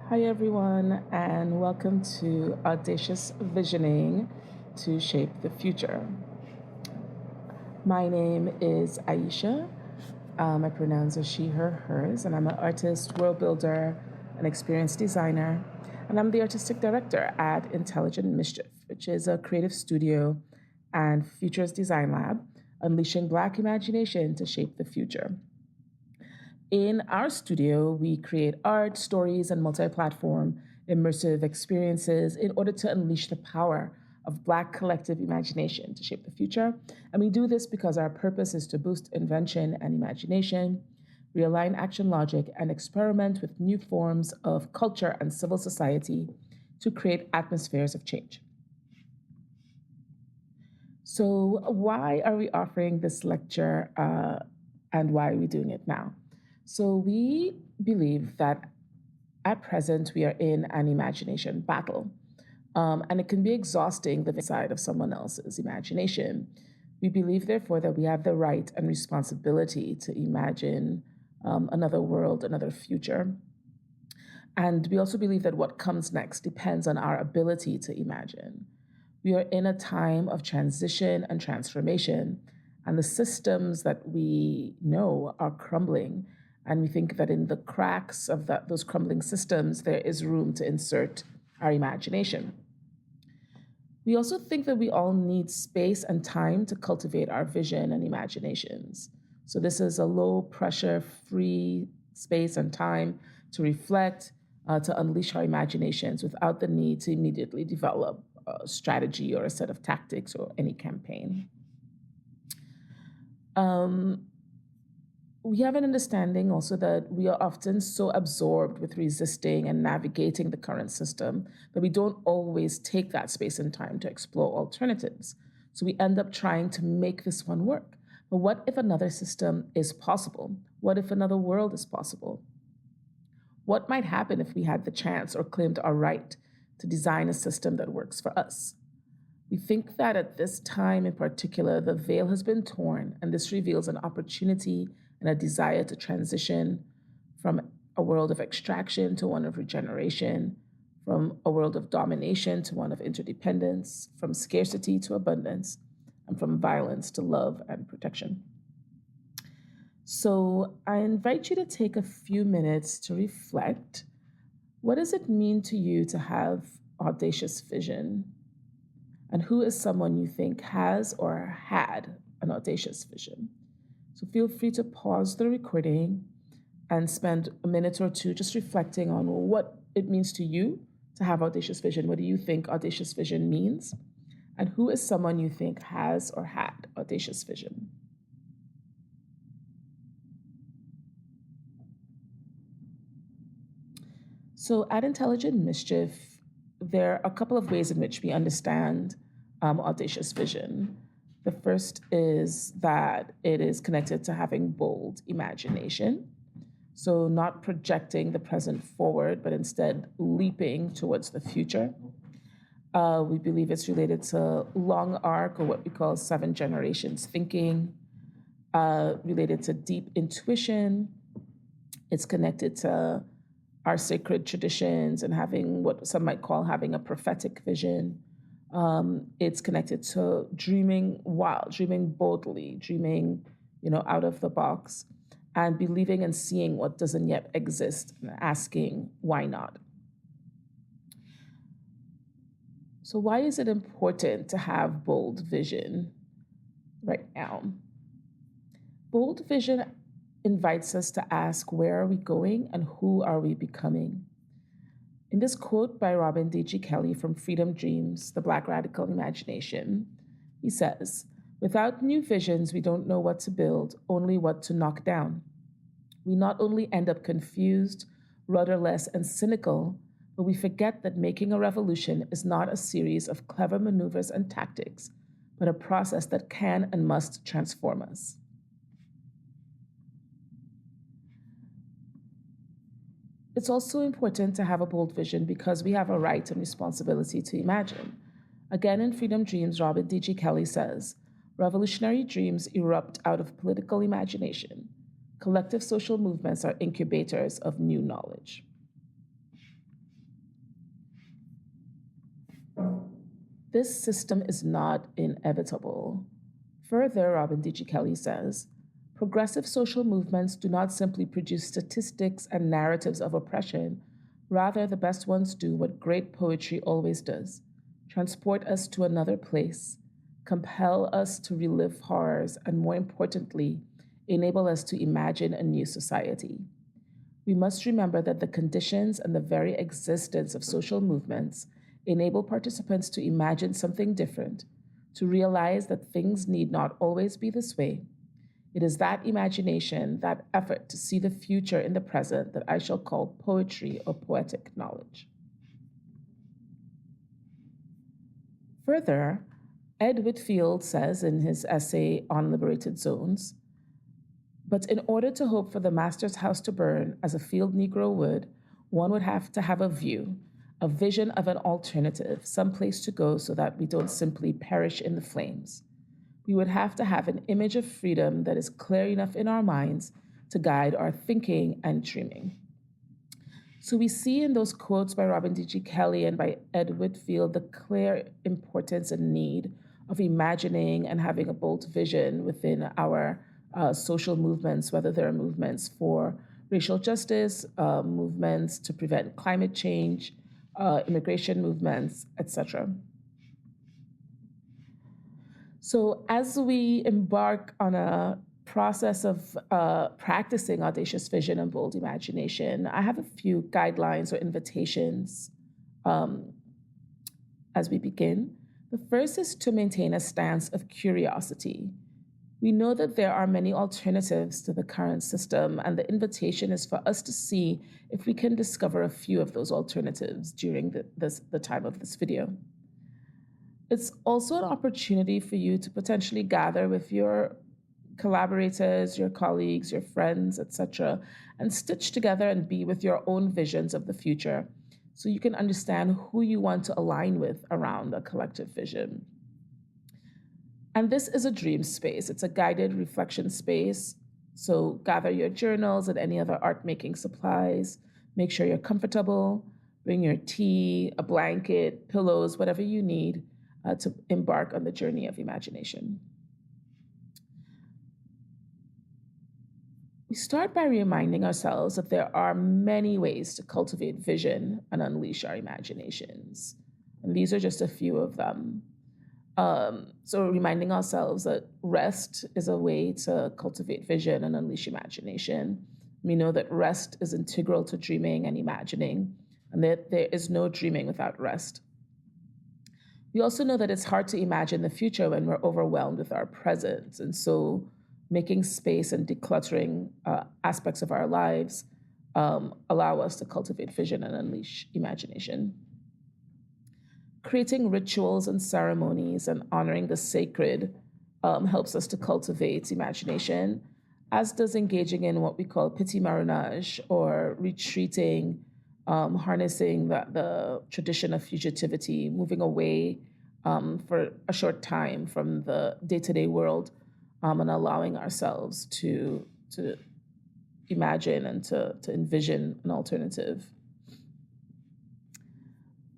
Hi, everyone, and welcome to Audacious Visioning to Shape the Future. My name is Aisha. My pronouns are she, her, hers, and I'm an artist, world builder, an experience designer, and I'm the artistic director at Intelligent Mischief, which is a creative studio and futures design lab unleashing Black imagination to shape the future. In our studio, we create art, stories, and multi platform immersive experiences in order to unleash the power of Black collective imagination to shape the future. And we do this because our purpose is to boost invention and imagination, realign action logic, and experiment with new forms of culture and civil society to create atmospheres of change. So, why are we offering this lecture and why are we doing it now? So, we believe that at present we are in an imagination battle, and it can be exhausting living inside of someone else's imagination. We believe, therefore, that we have the right and responsibility to imagine another world, another future. And we also believe that what comes next depends on our ability to imagine. We are in a time of transition and transformation, and the systems that we know are crumbling. And we think that in the cracks of those crumbling systems, there is room to insert our imagination. We also think that we all need space and time to cultivate our vision and imaginations. So, this is a low pressure, free space and time to reflect, to unleash our imaginations without the need to immediately develop a strategy or a set of tactics or any campaign. Um, we have an understanding also that we are often so absorbed with resisting and navigating the current system that we don't always take that space and time to explore alternatives. So we end up trying to make this one work. But what if another system is possible? What if another world is possible? What might happen if we had the chance or claimed our right to design a system that works for us? We think that at this time in particular, the veil has been torn, and this reveals an opportunity and a desire to transition from a world of extraction to one of regeneration, from a world of domination to one of interdependence, from scarcity to abundance, and from violence to love and protection. So I invite you to take a few minutes to reflect. What does it mean to you to have audacious vision? And who is someone you think has or had an audacious vision? So feel free to pause the recording and spend a minute or two just reflecting on what it means to you to have audacious vision. What do you think audacious vision means? And who is someone you think has or had audacious vision? So at Intelligent Mischief, there are a couple of ways in which we understand audacious vision. The first is that it is connected to having bold imagination. So, not projecting the present forward, but instead leaping towards the future. We believe it's related to long arc, or what we call seven generations thinking, related to deep intuition. It's connected to our sacred traditions and having what some might call having a prophetic vision. It's connected to dreaming wild, dreaming boldly, dreaming, out of the box, and believing and seeing what doesn't yet exist and asking why not. So why is it important to have bold vision right now? Bold vision invites us to ask, where are we going and who are we becoming? In this quote by Robin D.G. Kelley from Freedom Dreams, The Black Radical Imagination, he says, "Without new visions, we don't know what to build, only what to knock down. We not only end up confused, rudderless, and cynical, but we forget that making a revolution is not a series of clever maneuvers and tactics, but a process that can and must transform us." It's also important to have a bold vision because we have a right and responsibility to imagine. Again, in Freedom Dreams, Robin D.G. Kelley says, "Revolutionary dreams erupt out of political imagination. Collective social movements are incubators of new knowledge." This system is not inevitable. Further, Robin D.G. Kelly says, progressive social movements do not simply produce statistics and narratives of oppression. Rather, the best ones do what great poetry always does: transport us to another place, compel us to relive horrors, and more importantly, enable us to imagine a new society. We must remember that the conditions and the very existence of social movements enable participants to imagine something different, to realize that things need not always be this way. It is that imagination, that effort to see the future in the present, that I shall call poetry or poetic knowledge. Further, Ed Whitfield says in his essay on liberated zones, but in order to hope for the master's house to burn as a field Negro would, one would have to have a view, a vision of an alternative, some place to go so that we don't simply perish in the flames. We would have to have an image of freedom that is clear enough in our minds to guide our thinking and dreaming. So we see in those quotes by Robin D.G. Kelly and by Ed Whitfield the clear importance and need of imagining and having a bold vision within our social movements, whether they're movements for racial justice, movements to prevent climate change, immigration movements, etc. So as we embark on a process of practicing audacious vision and bold imagination, I have a few guidelines or invitations as we begin. The first is to maintain a stance of curiosity. We know that there are many alternatives to the current system, and the invitation is for us to see if we can discover a few of those alternatives during the time of this video. It's also an opportunity for you to potentially gather with your collaborators, your colleagues, your friends, etc., and stitch together and be with your own visions of the future so you can understand who you want to align with around a collective vision. And this is a dream space. It's a guided reflection space. So gather your journals and any other art-making supplies. Make sure you're comfortable. Bring your tea, a blanket, pillows, whatever you need to embark on the journey of imagination. We start by reminding ourselves that there are many ways to cultivate vision and unleash our imaginations. And these are just a few of them. So reminding ourselves that rest is a way to cultivate vision and unleash imagination. We know that rest is integral to dreaming and imagining, and that there is no dreaming without rest. We also know that it's hard to imagine the future when we're overwhelmed with our present. And so making space and decluttering aspects of our lives allow us to cultivate vision and unleash imagination. Creating rituals and ceremonies and honoring the sacred helps us to cultivate imagination, as does engaging in what we call petit marronage, or retreating, harnessing the tradition of fugitivity, moving away for a short time from the day-to-day world, and allowing ourselves to imagine and to envision an alternative.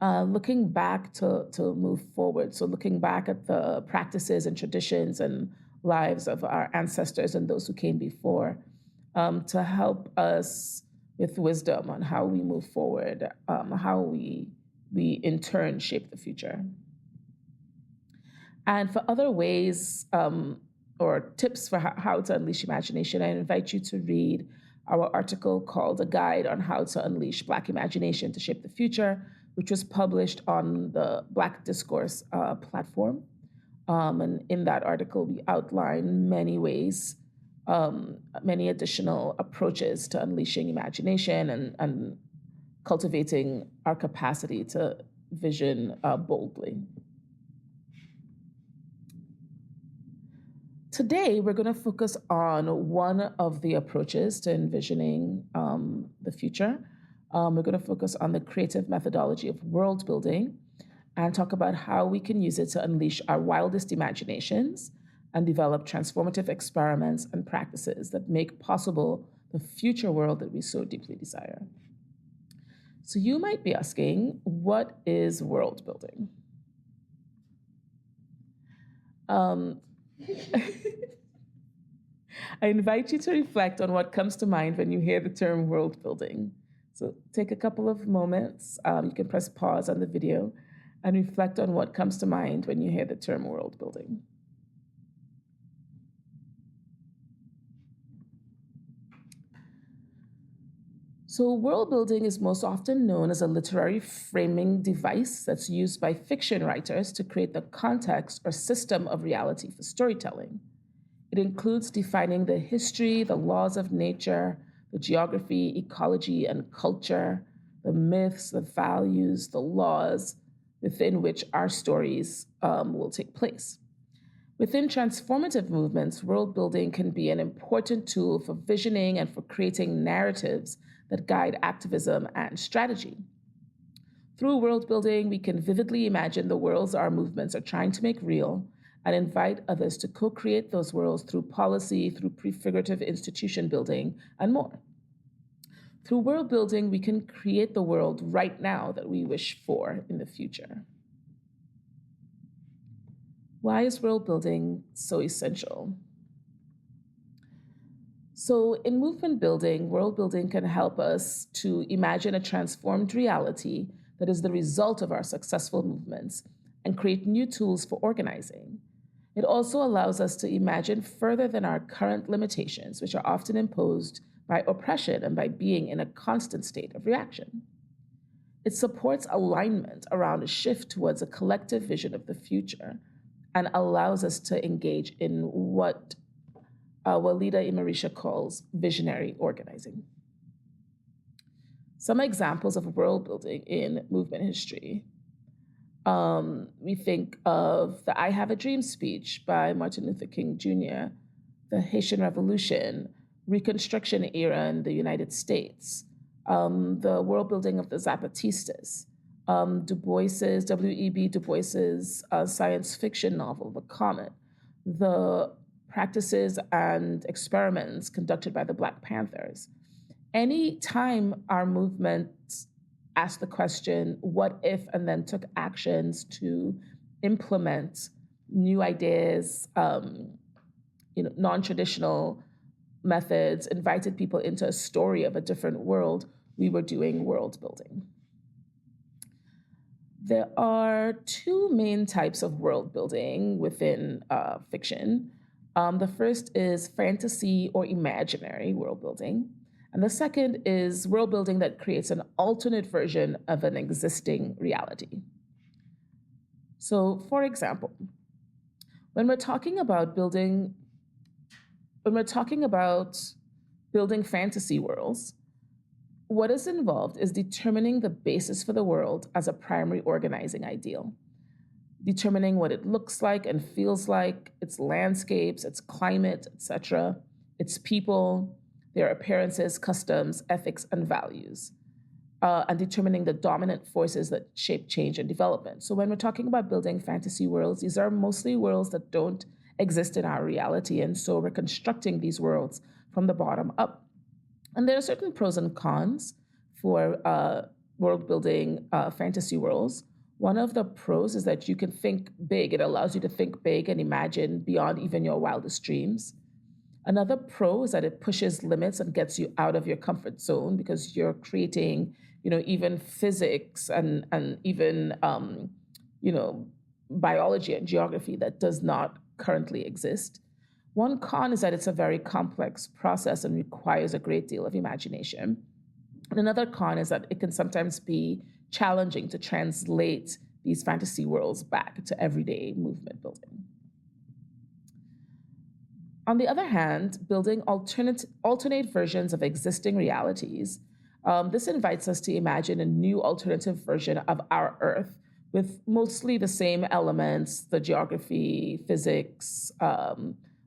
Looking back to move forward, so looking back at the practices and traditions and lives of our ancestors and those who came before, to help us with wisdom on how we move forward, how we in turn shape the future. And for other ways or tips for how to unleash imagination, I invite you to read our article called A Guide on How to Unleash Black Imagination to Shape the Future, which was published on the Black Discourse platform. And in that article, we outline many ways, many additional approaches to unleashing imagination and cultivating our capacity to vision boldly. Today, we're going to focus on one of the approaches to envisioning the future. We're going to focus on the creative methodology of world building and talk about how we can use it to unleash our wildest imaginations and develop transformative experiments and practices that make possible the future world that we so deeply desire. So you might be asking, what is world building? Um, I invite you to reflect on what comes to mind when you hear the term world building. So take a couple of moments. You can press pause on the video and reflect on what comes to mind when you hear the term world building. So, world building is most often known as a literary framing device that's used by fiction writers to create the context or system of reality for storytelling. It includes defining the history, the laws of nature, the geography, ecology, and culture, the myths, the values, the laws within which our stories will take place. Within transformative movements, world building can be an important tool for visioning and for creating narratives that guide activism and strategy. Through world building, we can vividly imagine the worlds our movements are trying to make real and invite others to co create those worlds through policy, through prefigurative institution building, and more. Through world building, we can create the world right now that we wish for in the future. Why is world building so essential? So, in movement building, world building can help us to imagine a transformed reality that is the result of our successful movements and create new tools for organizing. It also allows us to imagine further than our current limitations, which are often imposed by oppression and by being in a constant state of reaction. It supports alignment around a shift towards a collective vision of the future and allows us to engage in what Walida Imarisha calls visionary organizing. Some examples of world building in movement history. We think of the I Have a Dream speech by Martin Luther King Jr., the Haitian Revolution, Reconstruction era in the United States, the world building of the Zapatistas, W.E.B. Du Bois's science fiction novel, The Comet, the practices and experiments conducted by the Black Panthers. Any time our movement asked the question, what if, and then took actions to implement new ideas, non-traditional methods, invited people into a story of a different world, we were doing world building. There are two main types of world building within fiction. The first is fantasy or imaginary world building. And the second is world building that creates an alternate version of an existing reality. So, for example, when we're talking about building fantasy worlds, what is involved is determining the basis for the world as a primary organizing ideal, determining what it looks like and feels like, its landscapes, its climate, etc., its people, their appearances, customs, ethics, and values, and determining the dominant forces that shape change and development. So when we're talking about building fantasy worlds, these are mostly worlds that don't exist in our reality, and so we're constructing these worlds from the bottom up. And there are certain pros and cons for world building fantasy worlds. One of the pros is that you can think big. It allows you to think big and imagine beyond even your wildest dreams. Another pro is that it pushes limits and gets you out of your comfort zone because you're creating, even physics and even, biology and geography that does not currently exist. One con is that it's a very complex process and requires a great deal of imagination. And another con is that it can sometimes be challenging to translate these fantasy worlds back to everyday movement building. On the other hand, building alternate versions of existing realities, this invites us to imagine a new alternative version of our Earth with mostly the same elements, the geography, physics,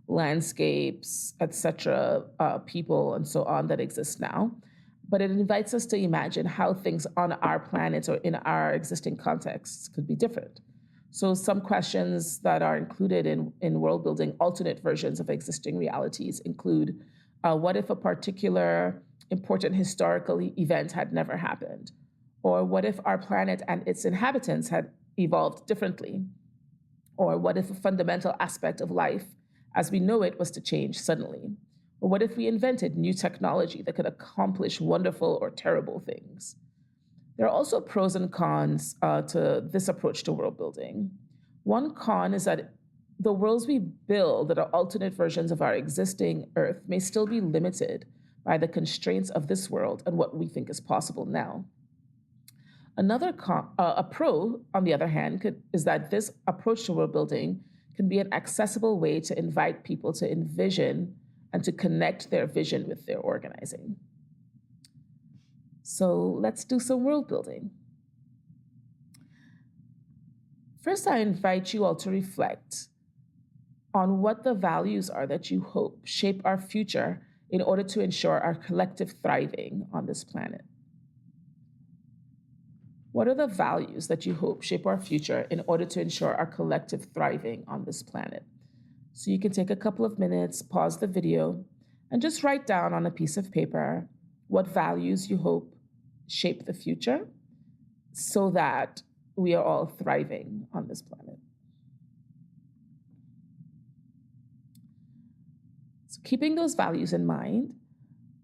landscapes, etc., people, and so on that exist now. But it invites us to imagine how things on our planet or in our existing contexts could be different. So some questions that are included in world building alternate versions of existing realities include, what if a particular important historical event had never happened? Or what if our planet and its inhabitants had evolved differently? Or what if a fundamental aspect of life as we know it was to change suddenly? Or what if we invented new technology that could accomplish wonderful or terrible things? There are also pros and cons to this approach to world building. One con is that the worlds we build that are alternate versions of our existing Earth may still be limited by the constraints of this world and what we think is possible now. A pro, on the other hand, is that this approach to world building can be an accessible way to invite people to envision and to connect their vision with their organizing. So let's do some world building. First, I invite you all to reflect on what the values are that you hope shape our future in order to ensure our collective thriving on this planet. What are the values that you hope shape our future in order to ensure our collective thriving on this planet? So you can take a couple of minutes, pause the video, and just write down on a piece of paper what values you hope shape the future so that we are all thriving on this planet. So keeping those values in mind,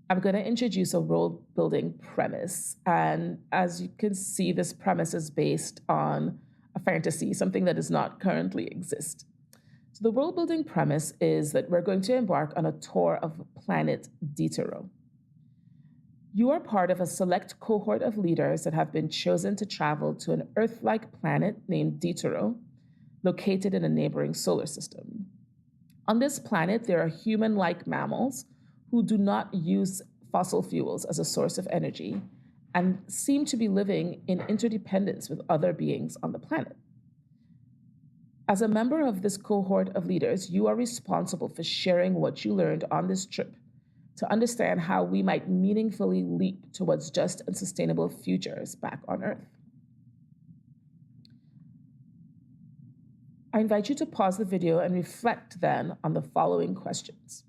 I'm going to introduce a world building premise. And as you can see, this premise is based on a fantasy, something that does not currently exist. So the world building premise is that we're going to embark on a tour of planet Ditero. You are part of a select cohort of leaders that have been chosen to travel to an Earth-like planet named Ditero, located in a neighboring solar system. On this planet, there are human-like mammals who do not use fossil fuels as a source of energy and seem to be living in interdependence with other beings on the planet. As a member of this cohort of leaders, you are responsible for sharing what you learned on this trip to understand how we might meaningfully leap towards just and sustainable futures back on Earth. I invite you to pause the video and reflect then on the following questions.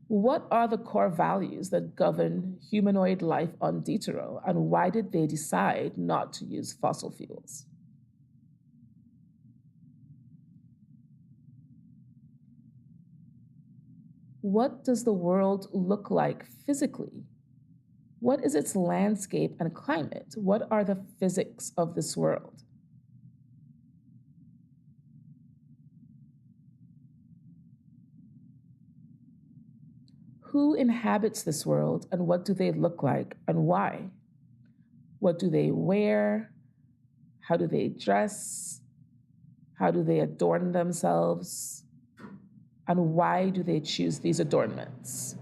What are the core values that govern humanoid life on Ditero, and why did they decide not to use fossil fuels? What does the world look like physically? What is its landscape and climate? What are the physics of this world? Who inhabits this world, and what do they look like and why? What do they wear? How do they dress? How do they adorn themselves? And why do they choose these adornments?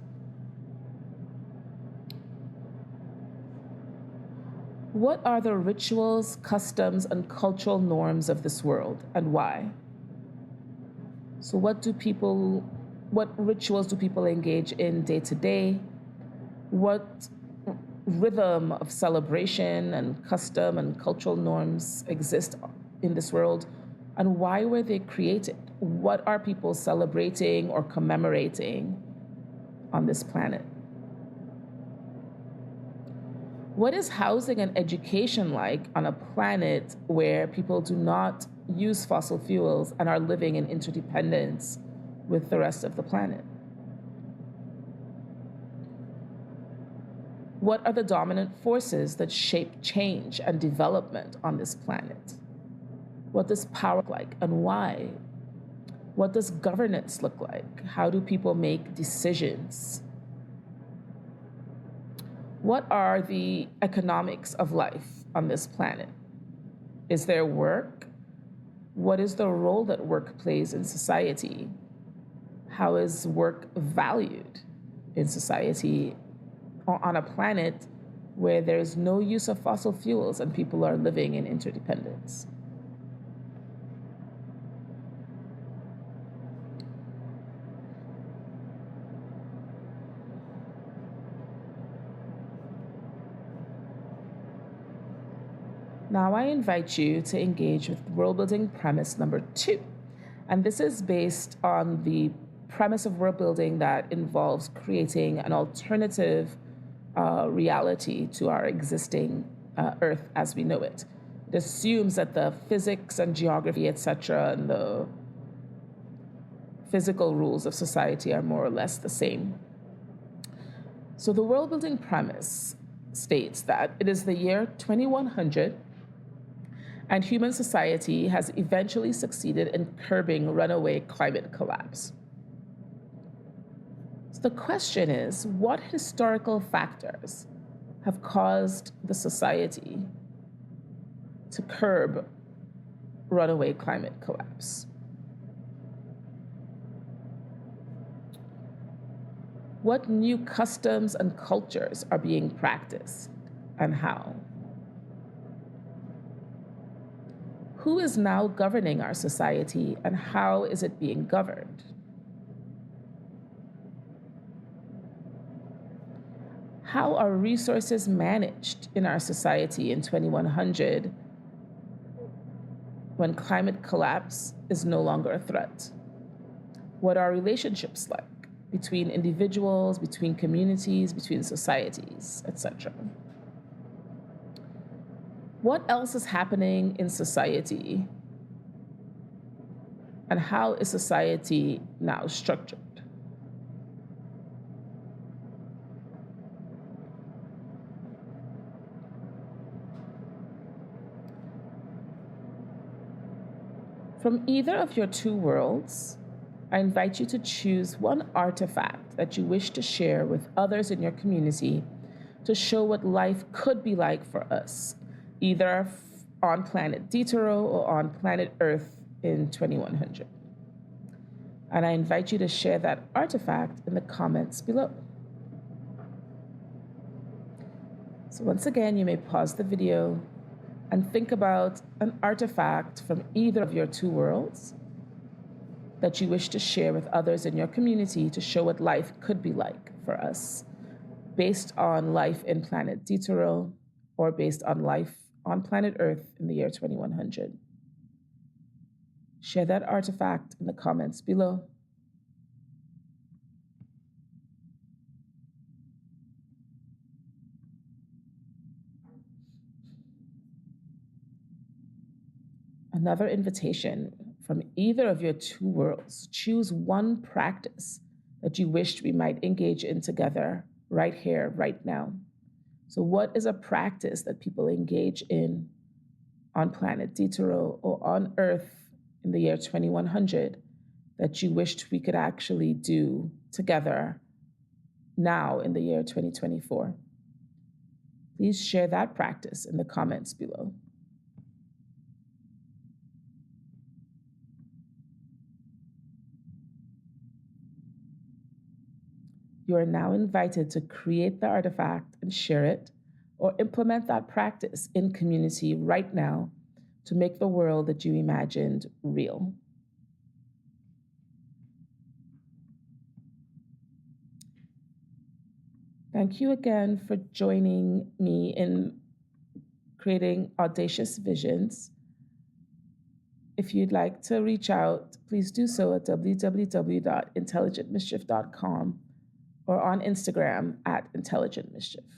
What are the rituals, customs, and cultural norms of this world, and why? So what rituals do people engage in day to day? What rhythm of celebration and custom and cultural norms exist in this world? And why were they created? What are people celebrating or commemorating on this planet? What is housing and education like on a planet where people do not use fossil fuels and are living in interdependence with the rest of the planet? What are the dominant forces that shape change and development on this planet? What does power look like and why? What does governance look like? How do people make decisions? What are the economics of life on this planet? Is there work? What is the role that work plays in society? How is work valued in society on a planet where there's no use of fossil fuels and people are living in interdependence? Now I invite you to engage with world building premise number 2. And this is based on the premise of world building that involves creating an alternative reality to our existing Earth as we know it. It assumes that the physics and geography, etc., and the physical rules of society are more or less the same. So the world building premise states that it is the year 2100 and human society has eventually succeeded in curbing runaway climate collapse. So the question is, what historical factors have caused the society to curb runaway climate collapse? What new customs and cultures are being practiced and how? Who is now governing our society and how is it being governed? How are resources managed in our society in 2100 when climate collapse is no longer a threat? What are relationships like between individuals, between communities, between societies, etc.? What else is happening in society? And how is society now structured? From either of your two worlds, I invite you to choose one artifact that you wish to share with others in your community to show what life could be like for us, either on planet Deutero or on planet Earth in 2100. And I invite you to share that artifact in the comments below. So once again, you may pause the video and think about an artifact from either of your two worlds that you wish to share with others in your community to show what life could be like for us, based on life in planet Deutero or based on life on planet Earth in the year 2100. Share that artifact in the comments below. Another invitation from either of your two worlds. Choose one practice that you wished we might engage in together right here, right now. So what is a practice that people engage in on planet Deutero or on Earth in the year 2100 that you wished we could actually do together now in the year 2024? Please share that practice in the comments below. You are now invited to create the artifact and share it, or implement that practice in community right now to make the world that you imagined real. Thank you again for joining me in creating Audacious Visions. If you'd like to reach out, please do so at www.intelligentmischief.com or on Instagram @intelligentmischief.